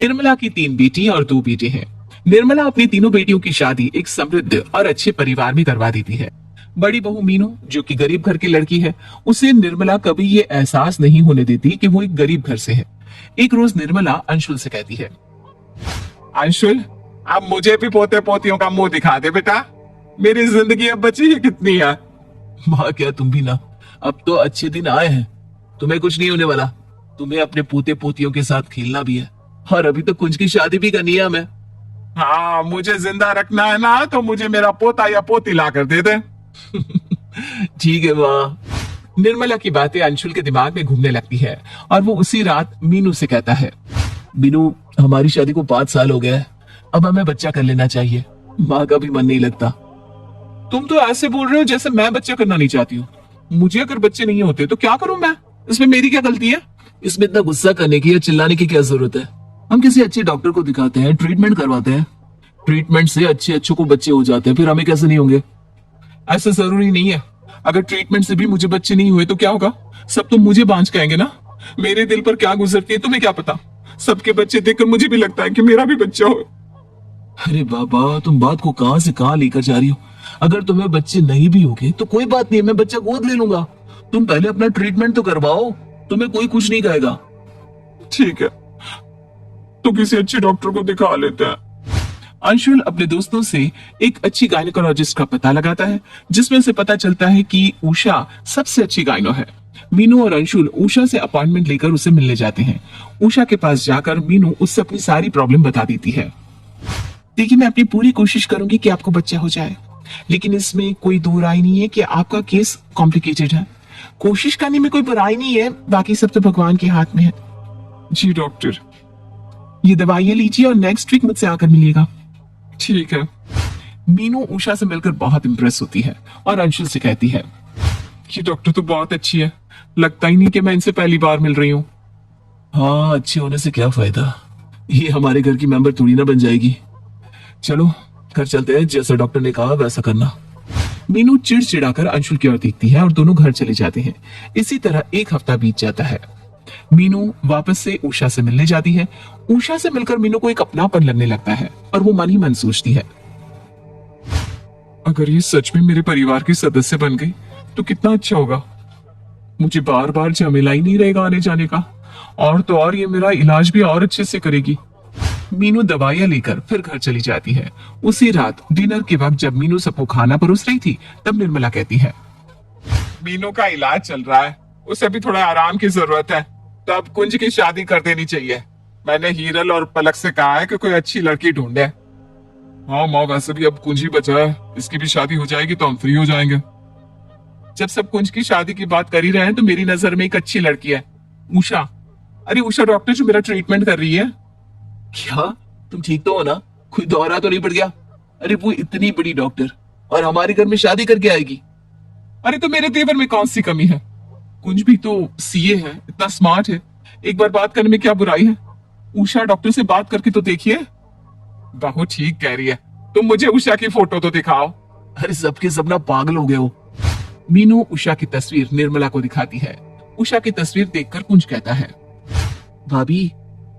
निर्मला की 3 बेटी और 2 बेटे हैं। निर्मला अपनी तीनों बेटियों की शादी एक समृद्ध और अच्छे परिवार में करवा देती है। बड़ी बहू मीनू, जो कि गरीब घर की लड़की है, उसे निर्मला कभी ये एहसास नहीं होने देती कि वो एक गरीब घर से है। एक रोज निर्मला अंशुल से कहती है, अंशुल, अब मुझे भी पोते पोतियों का मुंह दिखा दे बेटा। मेरी जिंदगी अब बची है कितनी है। माँ, क्या तुम भी ना, अब तो अच्छे दिन आए हैं। तुम्हें कुछ नहीं होने वाला। तुम्हें अपने पोते पोतियों के साथ खेलना भी है, और अभी तो कुंज की शादी भी करनी है हमें। हाँ, मुझे जिंदा रखना है ना, तो मुझे मेरा पोता या पोती ला कर दे दे। ठीक है माँ। निर्मला की बातें अंशुल के दिमाग में घूमने लगती है और वो उसी रात मीनू से कहता है, मीनू, हमारी शादी को 5 साल हो गया है, अब हमें बच्चा कर लेना चाहिए। माँ का भी मन नहीं लगता। तुम तो ऐसे बोल रहे हो जैसे मैं बच्चा करना नहीं चाहती हूँ। मुझे अगर बच्चे नहीं होते तो क्या करूं मैं? इसमें मेरी क्या गलती है? इसमें इतना गुस्सा करने की या चिल्लाने की क्या जरूरत है? हम किसी अच्छे डॉक्टर को दिखाते हैं, ट्रीटमेंट करवाते हैं। ट्रीटमेंट से अच्छे अच्छों को बच्चे हो जाते हैं, फिर हमें कैसे नहीं होंगे? ऐसा जरूरी नहीं है। अगर ट्रीटमेंट से भी मुझे बच्चे नहीं हुए तो क्या होगा? सब तो मुझे बांझ कहेंगे ना। मेरे दिल पर क्या गुजरती है तुम्हें क्या पता? सबके बच्चे देखकर मुझे भी लगता है कि मेरा भी बच्चा हो। अरे बाबा, तुम बात को कहां से कहां लेकर जा रही हो? अगर तुम्हें बच्चे नहीं भी होंगे तो कोई बात नहीं, मैं बच्चा गोद ले लूंगा। तुम पहले अपना ट्रीटमेंट तो करवाओ, तुम्हें कोई कुछ नहीं कहेगा। ठीक है, तो किसी अच्छे डॉक्टर को दिखा लेते हैं। अंशुल अपने दोस्तों से एक अच्छी गायनेकोलॉजिस्ट का पता लगाता है, जिसमें से पता चलता है कि उषा सबसे अच्छी गायनो है। मीनू और अंशुल उषा से अपॉइंटमेंट लेकर उसे मिलने जाते हैं। उषा के पास जाकर मीनू उससे अपनी सारी प्रॉब्लम बता देती है। देखिए, मैं अपनी पूरी कोशिश करूंगी कि आपको बच्चा हो जाए, लेकिन इसमें कोई दो राय नहीं है कि आपका केस कॉम्प्लिकेटेड है। कोशिश करने में कोई बुराई नहीं है, बाकी सब तो भगवान के हाथ में है। जी डॉक्टर, ये दवाइयां लीजिए और नेक्स्ट वीक मुझसे आकर मिलिएगा। ठीक है। मीनू उषा से मिलकर बहुत इंप्रेस होती है और अंशुल से कहती है, ये डॉक्टर तो बहुत अच्छी है, लगता ही नहीं कि मैं इनसे पहली बार मिल रही हूँ। हाँ, अच्छे होने से क्या फायदा, ये हमारे घर की मेंबर थोड़ी ना बन जाएगी। चलो घर चलते हैं, जैसा डॉक्टर ने कहा वैसा करना। मीनू चिड़चिड़ाकर अंशुल की ओर देखती है और दोनों घर चले जाते हैं। इसी तरह एक हफ्ता बीत जाता है। मीनू वापस से उषा से मिलने जाती है। उषा से मिलकर मीनू को एक अपनापन लगने लगता है और वो मन ही मन सोचती है, अगर ये सच में मेरे परिवार की सदस्य बन गई तो कितना अच्छा होगा। मुझे बार बार झमेला ही नहीं रहेगा आने जाने का, और तो और ये मेरा इलाज भी और अच्छे से करेगी। मीनू दवाइयां लेकर फिर घर चली जाती है। उसी रात डिनर के वक्त जब मीनू सबको खाना परोस रही थी, तब निर्मला कहती है, मीनू का इलाज चल रहा है, उसे भी थोड़ा आराम की जरूरत है, तो अब कुंज की शादी कर देनी चाहिए। मैंने हीरल और पलक से कहा है कि कोई अच्छी लड़की ढूंढे। हाँ माँ, वैसे भी अब कुंज ही बचा है, इसकी भी शादी हो जाएगी तो हम फ्री हो जाएंगे। जब सब कुंज की शादी की बात कर ही रहे हैं तो मेरी नजर में एक अच्छी लड़की है, उषा। अरे उषा डॉक्टर जो मेरा ट्रीटमेंट कर रही है। क्या तुम ठीक तो हो ना? कोई दौरा तो नहीं पड़ गया? अरे वो इतनी बड़ी डॉक्टर और हमारे घर में शादी करके आएगी। अरे तो मेरे तेवर में कौन सी कमी है? कुंज भी तो सीए है, इतना स्मार्ट है, एक बार बात करने में क्या बुराई है? उषा डॉक्टर से बात करके तो देखिए। बहू ठीक कह रही है, तुम मुझे उषा की फोटो तो दिखाओ। अरे सबके सब ना पागल हो गए हो। मीनू उषा की तस्वीर निर्मला को दिखाती है। उषा की तस्वीर देखकर कुंज कहता है, भाभी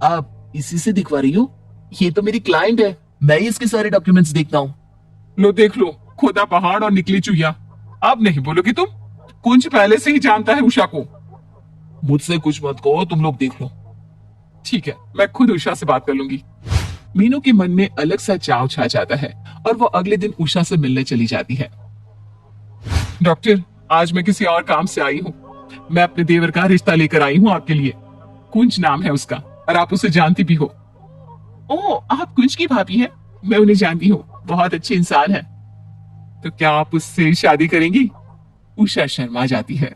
आप इसी से दिखवा रही हो? ये तो मेरी क्लाइंट है, मैं ही इसके सारे डॉक्यूमेंट्स देखता हूँ। लो देख लो, खुदा पहाड़ और निकली चुहिया। अब नहीं बोलोगी तुम? कुंज पहले से ही जानता है उषा को। मुझसे कुछ मत कहो, तुम लोग देख लो। ठीक है, मैं खुद उषा से बात कर लूंगी। मीनू के मन में अलग सा चाव छा जाता है और वो अगले दिन उषा से मिलने चली जाती है। डॉक्टर, आज मैं किसी और काम से आई हूँ। मैं अपने देवर का रिश्ता लेकर आई हूँ आपके लिए। कुंज नाम है उसका और आप उसे जानती भी हो। ओह, आप कुंज की भाभी हैं? मैं उन्हें जानती हूँ, बहुत अच्छे इंसान है। तो क्या आप उससे शादी करेंगी? उषा शर्मा जाती है।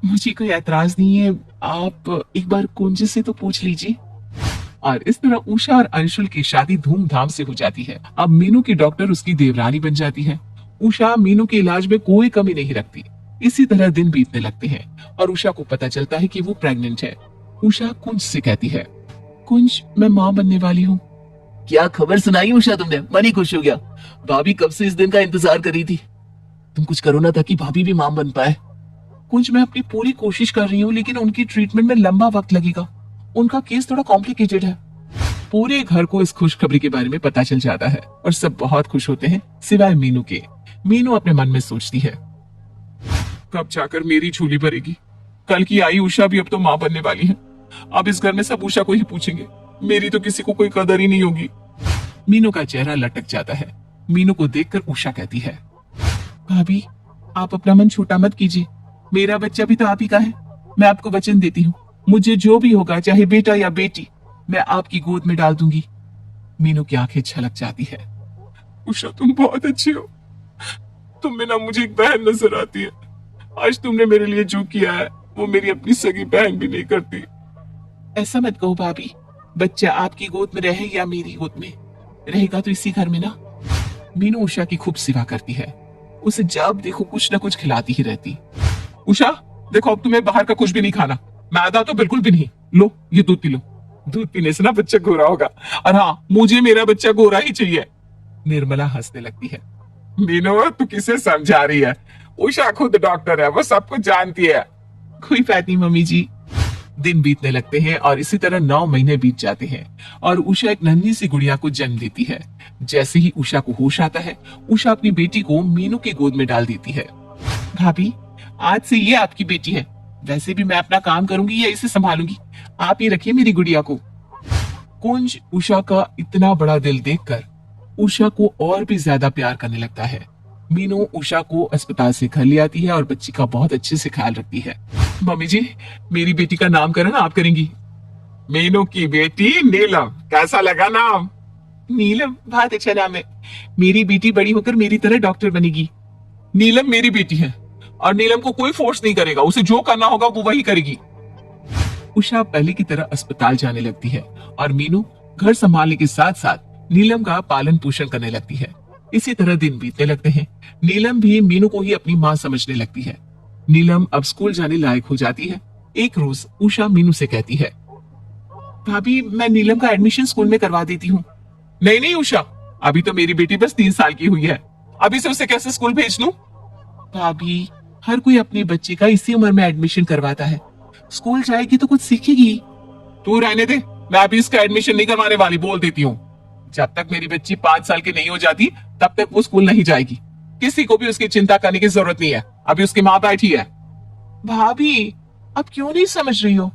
मुझे कोई ऐतराज नहीं है, आप एक बार कुंज से तो पूछ लीजिए। और इस तरह उषा और अंशुल की शादी धूमधाम से हो जाती है। अब मीनू की डॉक्टर उसकी देवरानी बन जाती है। उषा मीनू के इलाज में कोई कमी नहीं रखती। इसी तरह दिन बीतने लगते हैं और उषा को पता चलता है कि वो प्रेग्नेंट है। उषा कुंज से कहती है, कुंज, मैं माँ बनने वाली हूँ। क्या खबर सुनाई उषा तुमने? मन ही खुश हो गया। भाभी कब से इस दिन का इंतजार कर रही थी। तुम कुछ करो ना ताकि भाभी भी मां बन पाए। कुंज, मैं अपनी पूरी कोशिश कर रही हूँ, लेकिन उनकी ट्रीटमेंट में लंबा वक्त लगेगा। उनका केस थोड़ा कॉम्प्लिकेटेड है। पूरे घर को इस खुशखबरी के बारे में पता चल जाता है और सब बहुत खुश होते हैं सिवाय मीनू के। मीनू अपने मन में सोचती है, कब जाकर मेरी झोली भरेगी। कल की आई उषा भी अब तो माँ बनने वाली है। अब इस घर में सब उषा को ही पूछेंगे, मेरी तो किसी को कोई कदर ही नहीं होगी। मीनू का चेहरा लटक जाता है। मीनू को देखकर उषा कहती है, भाभी आप अपना मन छोटा मत कीजिए, मेरा बच्चा भी तो आप ही का है। मैं आपको वचन देती हूँ, मुझे जो भी होगा, चाहे बेटा या बेटी, मैं आपकी गोद में डाल दूंगी। मीनू की आंखें छलक जाती है। उषा तुम बहुत अच्छी हो, तुम में ना मुझे एक बहन नजर आती है। आज तुमने मेरे लिए जो किया है वो मेरी अपनी सगी बहन भी नहीं करती। ऐसा मत कहो भाभी, बच्चा आपकी गोद में रहे या मेरी गोद में, रहेगा तो इसी घर में ना। मीनू उषा की खूब सेवा करती है, उसे जब देखो कुछ ना कुछ खिलाती ही रहती। उषा देखो, अब तुम्हें बाहर का कुछ भी नहीं खाना, मैदा तो बिल्कुल भी नहीं। लो ये दूध पी लो, दूध पीने से ना बच्चा गोरा होगा। और हाँ, मुझे मेरा बच्चा गोरा ही चाहिए। निर्मला हंसने लगती है। मीनू तू किसे समझा रही है? उषा खुद डॉक्टर है, वो सब कुछ जानती है। कोई बात नहीं मम्मी जी। दिन बीतने लगते हैं और इसी तरह 9 महीने बीत जाते हैं और उषा एक नन्ही सी गुड़िया को जन्म देती है। जैसे ही उषा को होश आता है, उषा अपनी बेटी को मीनू की गोद में डाल देती है। भाभी आज से ये आपकी बेटी है, वैसे भी मैं अपना काम करूंगी या इसे संभालूंगी, आप ही रखिए मेरी गुड़िया को। कुंज उषा का इतना बड़ा दिल देखकर उषा को और भी ज्यादा प्यार करने लगता है। मीनू उषा को अस्पताल से घर ले आती है और बच्ची का बहुत अच्छे से ख्याल रखती है। मम्मी जी मेरी बेटी का नामकरण आप करेंगी। मीनू की बेटी नीलम, कैसा लगा नाम? नीलम बहुत अच्छा नाम है, मेरी बेटी बड़ी होकर मेरी तरह डॉक्टर बनेगी। नीलम मेरी बेटी है और नीलम को कोई फोर्स नहीं करेगा, उसे जो करना होगा वो वही करेगी। उषा पहले की तरह अस्पताल जाने लगती है और मीनू घर संभालने के साथ साथ नीलम का पालन पोषण करने लगती है। इसी तरह दिन बीतने लगते हैं। नीलम भी मीनू को ही अपनी माँ समझने लगती है। नीलम अब स्कूल जाने लायक हो जाती है। एक रोज उषा मीनू से कहती है, भाभी मैं नीलम का एडमिशन स्कूल में करवा देती हूँ। नहीं नहीं उषा, अभी तो मेरी बेटी बस 3 साल की हुई है, अभी से उसे कैसे स्कूल भेज दूं? भाभी हर कोई अपने बच्चे का इसी उम्र में एडमिशन करवाता है, स्कूल जाएगी तो कुछ सीखेगी। तू रहने दे, मैं अभी इसका एडमिशन नहीं करवाने वाली, बोल देती हूँ। जब तक मेरी बच्ची 5 साल की नहीं हो जाती तब तक वो स्कूल नहीं जाएगी। किसी को भी उसकी चिंता करने की जरूरत नहीं है, अभी उसकी माँ बैठी है। भाभी अब क्यों नहीं समझ रही हो?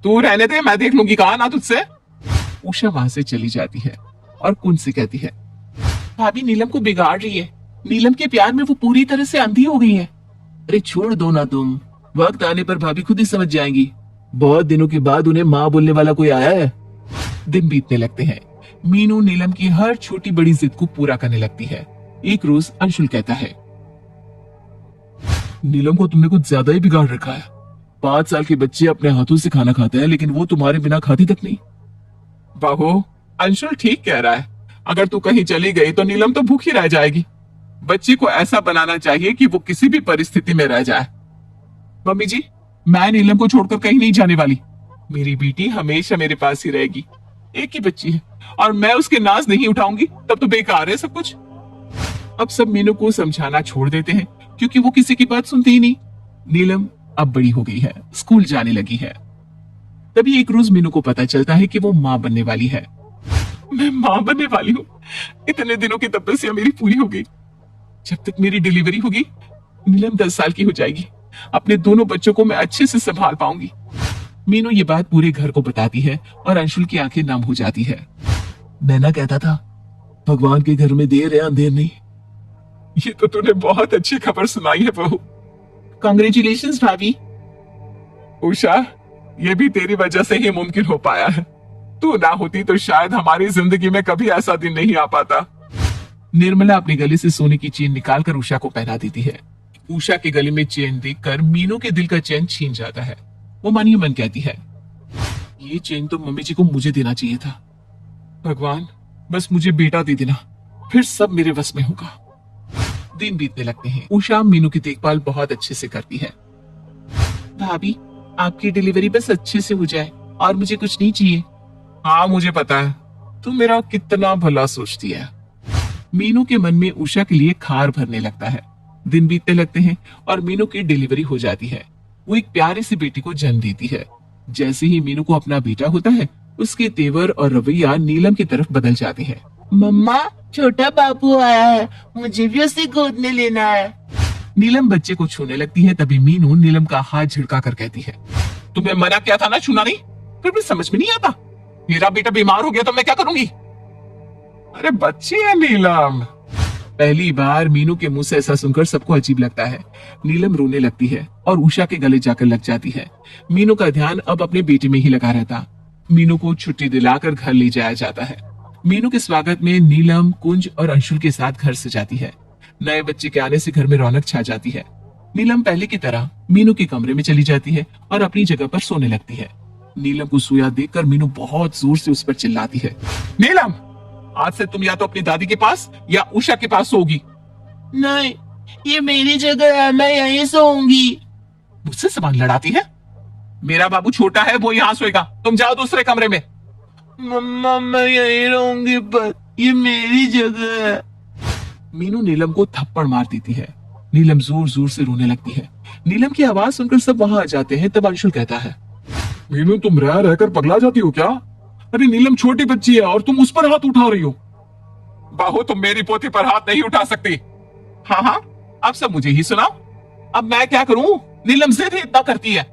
तू रहने दे, मैं देख लूंगी, कहा ना तुझसे। उषा वहां से चली जाती है और कुंज से कहती है, भाभी नीलम को बिगाड़ रही है, नीलम के प्यार में वो पूरी तरह से अंधी हो गई है। अरे छोड़ दो ना तुम, वक्त आने पर भाभी खुद ही समझ जाएंगी। बहुत दिनों के बाद उन्हें माँ बोलने वाला कोई आया है। दिन बीतने लगते हैं। मीनू नीलम की हर छोटी बड़ी जिद को पूरा करने लगती है। एक रोज अंशुल कहता है, नीलम को तुमने कुछ ज्यादा ही बिगाड़ रखा है। 5 साल के बच्चे अपने हाथों से खाना खाते हैं, लेकिन वो तुम्हारे बिना खाती तक नहीं। बाबू अंशुल ठीक कह रहा है, अगर तू कहीं चली गई तो नीलम तो भूखी रह जाएगी। बच्ची को ऐसा बनाना चाहिए कि वो किसी भी परिस्थिति में रह जाए। मम्मी जी मैं नीलम को छोड़कर कहीं नहीं जाने वाली, मेरी बेटी हमेशा मेरे पास ही रहेगी। एक ही बच्ची है और मैं उसके नाज नहीं उठाऊंगी तब तो बेकार है सब कुछ। अब सब मीनू को समझाना छोड़ देते हैं क्योंकि वो किसी की बात सुनती ही नहीं। नीलम अब बड़ी हो गई है, स्कूल जाने लगी है। तभी एक रोज मीनू को पता चलता है कि वो माँ बनने वाली है। मैं माँ बनने वाली हूँ, इतने दिनों की तपस्या मेरी पूरी हो गई। जब तक मेरी डिलीवरी होगी नीलम 10 साल की हो जाएगी, अपने दोनों बच्चों को मैं अच्छे से संभाल पाऊंगी। मीनू ये बात पूरे घर को बताती है और अंशुल की आंखें नम हो जाती है। मैं ना कहता था भगवान के घर में देर है अंधेर नहीं। ये तो तूने बहुत अच्छी खबर सुनाई है बहू। कांग्रेचुलेशंस भाभी। उषा ये भी तेरी वजह से ही मुमकिन हो पाया है, तू ना होती तो शायद हमारी जिंदगी में कभी ऐसा दिन नहीं आ पाता। निर्मला अपने गले से सोने की चेन निकालकर उषा को पहना देती है। उषा के गले में चेन देखकर मीनू के दिल का चैन छीन जाता है। वो मन ही मन कहती है, ये चेन तो मम्मी जी को मुझे देना चाहिए था। भगवान बस मुझे बेटा दे देना, फिर सब मेरे वश में होगा। दिन बीतने लगते हैं। उषा मीनू की देखभाल बहुत अच्छे से करती है। भाभी आपकी डिलीवरी बस अच्छे से हो जाए और मुझे कुछ नहीं चाहिए। हाँ मुझे पता है, तू मेरा कितना भला सोचती है। मीनू के मन में उषा के लिए खार भरने लगता है। दिन बीतने लगते हैं और मीनू की डिलीवरी हो जाती है। वो एक प्यारे सी बेटी को जन्म देती है। जैसे ही मीनू को अपना बेटा होता है उसके तेवर और रवैया नीलम की तरफ बदल जाते हैं। मम्मा, छोटा बाबू आया है, मुझे भी उसे गोद में लेना है। नीलम बच्चे को छूने लगती है। तभी मीनू नीलम का हाथ झिड़का कर कहती है, तुम्हें मना किया था ना छूना नहीं, फिर भी समझ में नहीं आता। मेरा बेटा बीमार हो गया तो मैं क्या करूंगी। अरे बच्ची है नीलम। पहली बार मीनू के मुंह से ऐसा सुनकर सबको अजीब लगता है। नीलम रोने लगती है और उषा के गले जाकर लग जाती है। मीनू का ध्यान अब अपने बेटे में ही लगा रहता। मीनू को छुट्टी दिलाकर घर ले जाया जाता है। मीनू के स्वागत में नीलम, कुंज और अंशुल के साथ घर सजाती है। नए बच्चे के आने से घर में रौनक छा जाती है। नीलम पहले की तरह मीनू के कमरे में चली जाती है और अपनी जगह पर सोने लगती है। नीलम को सोया देखकर मीनू बहुत जोर से उस पर चिल्लाती है, नीलम, आज से तुम या तो अपनी दादी के पास या उषा के पास सोगी। नहीं, ये मेरी जगह है, मैं यहीं सोऊंगी। मुझसे सवाल लड़ाती है। मेरा बाबू छोटा है, वो यहाँ सोएगा, तुम जाओ दूसरे कमरे में। मम्मा, मैं यहीं रहूंगी, पर ये मेरी जगह है। मीनू नीलम को थप्पड़ मार देती है। नीलम जोर जोर से रोने लगती है। नीलम की आवाज सुनकर सब वहां आ जाते हैं। तब अंशुल कहता है, मीनू तुम रह रहकर पगला जाती हो क्या? अरे नीलम छोटी बच्ची है और तुम उस पर हाथ उठा रही हो। बाहू, तुम मेरी पोती पर हाथ नहीं उठा सकती। हाँ हाँ, अब सब मुझे ही सुनाओ। अब मैं क्या करूं? नीलम जिद इतना करती है।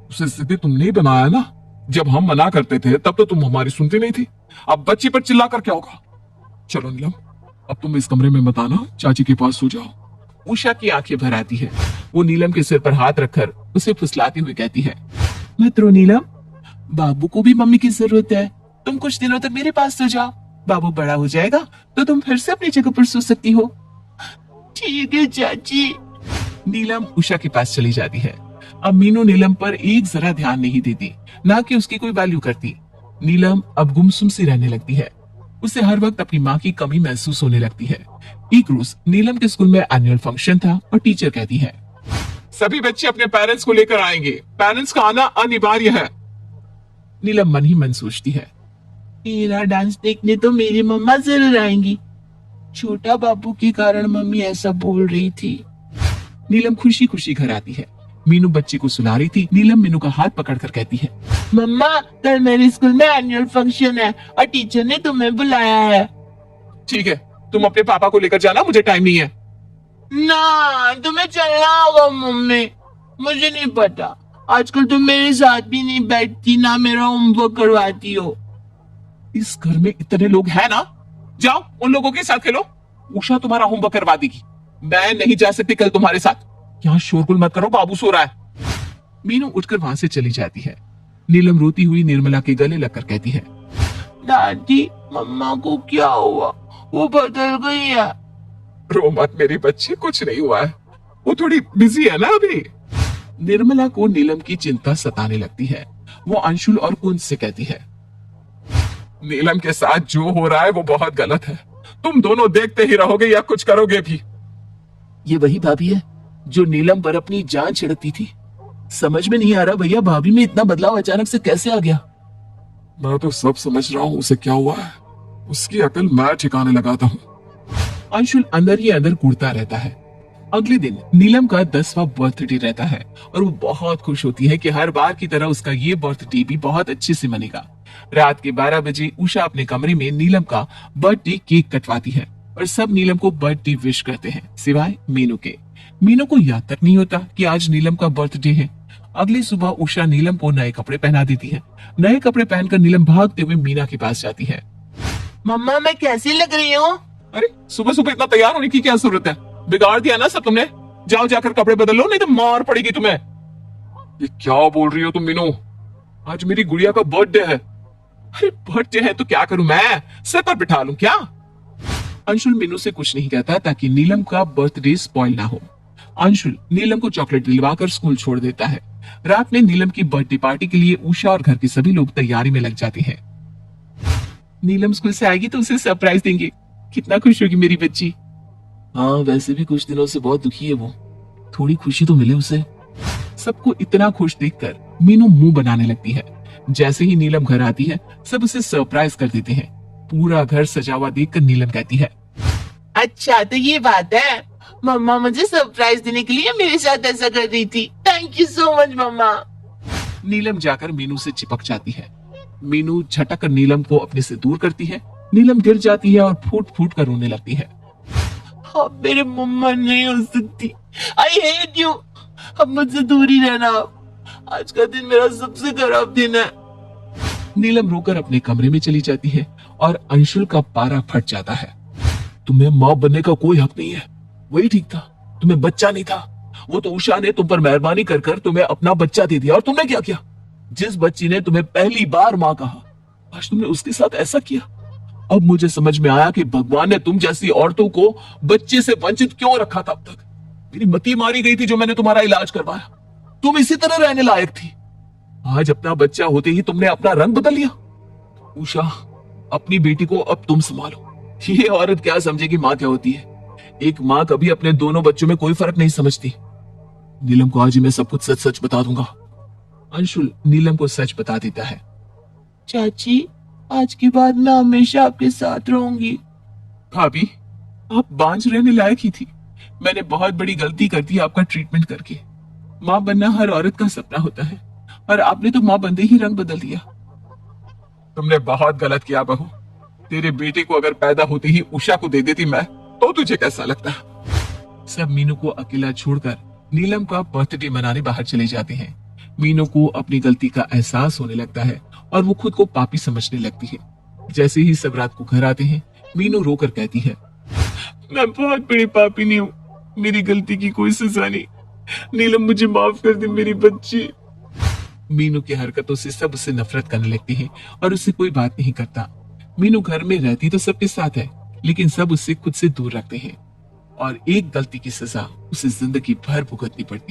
उसे जिद्दी तुमने ही बनाया ना। जब हम मना करते थे तब तो तुम हमारी सुनती नहीं थी। अब बच्ची पर चिल्ला कर क्या होगा। चलो नीलम, अब तुम इस कमरे में मत आना, चाची के पास सो जाओ। उषा की आंखें भर आती है। वो नीलम के सिर पर हाथ रखकर उसे फुसलाती हुई कहती है, मत रो नीलम, बाबू को भी मम्मी की जरूरत है। तुम कुछ दिनों तक मेरे पास सो जाओ। बाबू बड़ा हो जाएगा तो तुम फिर से अपनी जगह पर सो सकती हो। ठीक है चाची। नीलम उषा के पास चली जाती है। अब मीनू नीलम पर एक जरा ध्यान नहीं देती, ना कि उसकी कोई वैल्यू करती। नीलम अब गुमसुम सी रहने लगती है। उसे हर वक्त अपनी माँ की कमी महसूस होने लगती है। एक रोज नीलम के स्कूल में एनुअल फंक्शन था और टीचर कहती है, सभी बच्चे अपने पेरेंट्स को लेकर आएंगे, पेरेंट्स का आना अनिवार्य है। नीलम मन ही मन सोचती है, मेरा डांस देखने तो मेरी मम्मा जरूर आएंगी। छोटा बाबू के कारण मम्मी ऐसा बोल रही थी। नीलम खुशी खुशी घर आती है। मीनू बच्ची को सुला रही थी। नीलम मीनू का हाथ पकड़कर कहती है, मम्मा, कल मेरे स्कूल में एनुअल फंक्शन है और टीचर ने तुम्हें बुलाया है। ठीक है, तुम अपने पापा को लेकर जाना, मुझे टाइम नहीं है। ना, तुम्हें चलना होगा मम्मी। मुझे नहीं पता, आजकल तुम मेरे साथ भी नहीं बैठती, ना मेरा होमवर्क करवाती हो। इस घर में इतने लोग हैं ना, जाओ उन लोगों के साथ खेलो। उषा तुम्हारा होमवर्क करवा देगी। मैं नहीं जा सकती कल तुम्हारे साथ। यहाँ शोरगुल मत करो, बाबू सो रहा है। मीनू उठकर वहां से चली जाती है। नीलम रोती हुई निर्मला के गले लगकर कहती है, दादी, मम्मा को क्या हुआ? वो बदल गई है। रो मत मेरी बच्ची, कुछ नहीं हुआ है, वो थोड़ी बिजी है ना अभी। निर्मला को नीलम की चिंता सताने लगती है। वो अंशुल और कुंज से कहती है, नीलम के साथ जो हो रहा है वो बहुत गलत है। तुम दोनों देखते ही रहोगे या कुछ करोगे भी। ये वही भाभी है जो नीलम पर अपनी जान छिड़कती थी। समझ में नहीं आ रहा भैया, भाभी में इतना बदलाव अचानक से कैसे आ गया। मैं तो सब समझ रहा हूँ, उसे क्या हुआ है। उसकी अकल मैं ठिकाने लगाता हूँ। अंशुल अंदर ही अंदर कूदता रहता है। अगले दिन नीलम का 10वां बर्थडे रहता है और वो बहुत खुश होती है कि हर बार की तरह उसका ये बर्थडे भी बहुत अच्छे से मनेगा। रात के 12 बजे उषा अपने कमरे में नीलम का बर्थडे केक कटवाती है और सब नीलम को बर्थडे विश करते हैं, सिवाय मीनू के। मीनू को याद तक नहीं होता कि आज नीलम का बर्थडे है। अगली सुबह उषा नीलम को नए कपड़े पहना देती है। नए कपड़े पहनकर नीलम भागते हुए मीना के पास जाती है। मम्मा, मैं कैसी लग रही हूँ? अरे सुबह सुबह इतना तैयार होने की क्या जरूरत है? बिगाड़ दिया ना सब तुमने। जाओ जाकर कपड़े बदल लो, नहीं तो मार पड़ेगी तुम्हें। ये क्या बोल रही हो तुम मीनू? आज मेरी गुड़िया का बर्थडे है। अरे बर्थडे है तो क्या करूं मैं? सर पर बिठा लूं क्या? अंशुल मीनू से कुछ नहीं कहता ताकि नीलम का बर्थडे स्पॉइल ना हो। अंशुल नीलम को चॉकलेट दिलवाकर स्कूल छोड़ देता है। रात में नीलम की बर्थडे पार्टी के लिए उषा और घर के सभी लोग तैयारी में लग जाते हैं। नीलम स्कूल से आएगी तो उसे सरप्राइज देंगे। कितना खुश होगी मेरी बच्ची। हाँ, वैसे भी कुछ दिनों से बहुत दुखी है वो, थोड़ी खुशी तो मिले उसे। सबको इतना खुश देखकर मीनू मुंह बनाने लगती है। जैसे ही नीलम घर आती है सब उसे सरप्राइज कर देते हैं। पूरा घर सजा हुआ देखकर नीलम कहती है, अच्छा तो ये बात है, मम्मा मुझे सरप्राइज देने के लिए मेरे साथ ऐसा कर रही थी। थैंक यू सो मच मम्मा। नीलम जाकर मीनू से चिपक जाती है। मीनू झटक कर नीलम को अपने से दूर करती है। नीलम गिर जाती है और फूट फूट कर रोने लगती है। अब मेरे मम्मा नहीं हो सकती। I hate you. अब मुझसे दूर ही रहना। आज का दिन मेरा सबसे खराब दिन है। नीलम रोकर अपने कमरे में चली जाती है और अंशुल का पारा फट जाता है। तुम्हें माँ बनने का कोई हक नहीं है, वही ठीक था। तुम्हें बच्चा नहीं था, वो तो उषा ने तुम पर मेहरबानी कर कर तुम्हें अपना बच्चा दे दिया। और तुमने क्या किया? जिस बच्ची ने तुम्हें पहली बार माँ कहा, आज तुमने उसके साथ ऐसा किया। अब मुझे समझ में आया कि भगवान ने तुम जैसी औरतों को बच्चे से वंचित क्यों रखा था। अब तक मेरी मती मारी गई थी जो मैंने तुम्हारा इलाज करवाया। तुम इसी तरह रहने लायक थी। आज अपना बच्चा होते ही तुमने अपना रंग बदल लिया। उषा, अपनी बेटी को अब तुम संभालो। ये औरत क्या समझेगी माँ क्या होती है। एक माँ कभी अपने दोनों बच्चों में कोई फर्क नहीं समझती। नीलम को आज ही मैं सब कुछ सच सच बता दूंगा। अंशुल नीलम को सच बता देता है। चाची, आज के बाद मैं हमेशा आपके साथ रहूंगी। भाभी, आप बांझ रहने लायक ही थी। मैंने बहुत बड़ी गलती कर दी आपका ट्रीटमेंट करके। माँ बनना हर औरत का सपना होता है और आपने तो माँ बनते ही रंग बदल दिया। तुमने बहुत गलत किया बहू। तेरे बेटे को अगर पैदा होते ही उषा को दे देती मैं, तो तुझे कैसा लगता? सब मीनू को अकेला छोड़कर नीलम का बर्थडे मनाने बाहर चले जाते हैं। मीनू को अपनी गलती का एहसास होने लगता है और वो खुद को पापी समझने लगती है। जैसे ही सब रात को घर आते हैं, मीनू रोकर कहती है, मैं बहुत बड़ी पापी नहीं हूँ, मेरी गलती की कोई सजा नहीं। नीलम मुझे माफ कर दे मेरी बच्ची। मीनू की हरकतों से सब उससे नफरत करने लगती है और उससे कोई बात नहीं करता। मीनू घर में रहती तो सबके साथ है, लेकिन सब उससे खुद से दूर रखते हैं और एक गलती की सजा उसे जिंदगी भर भुगतनी पड़ती है।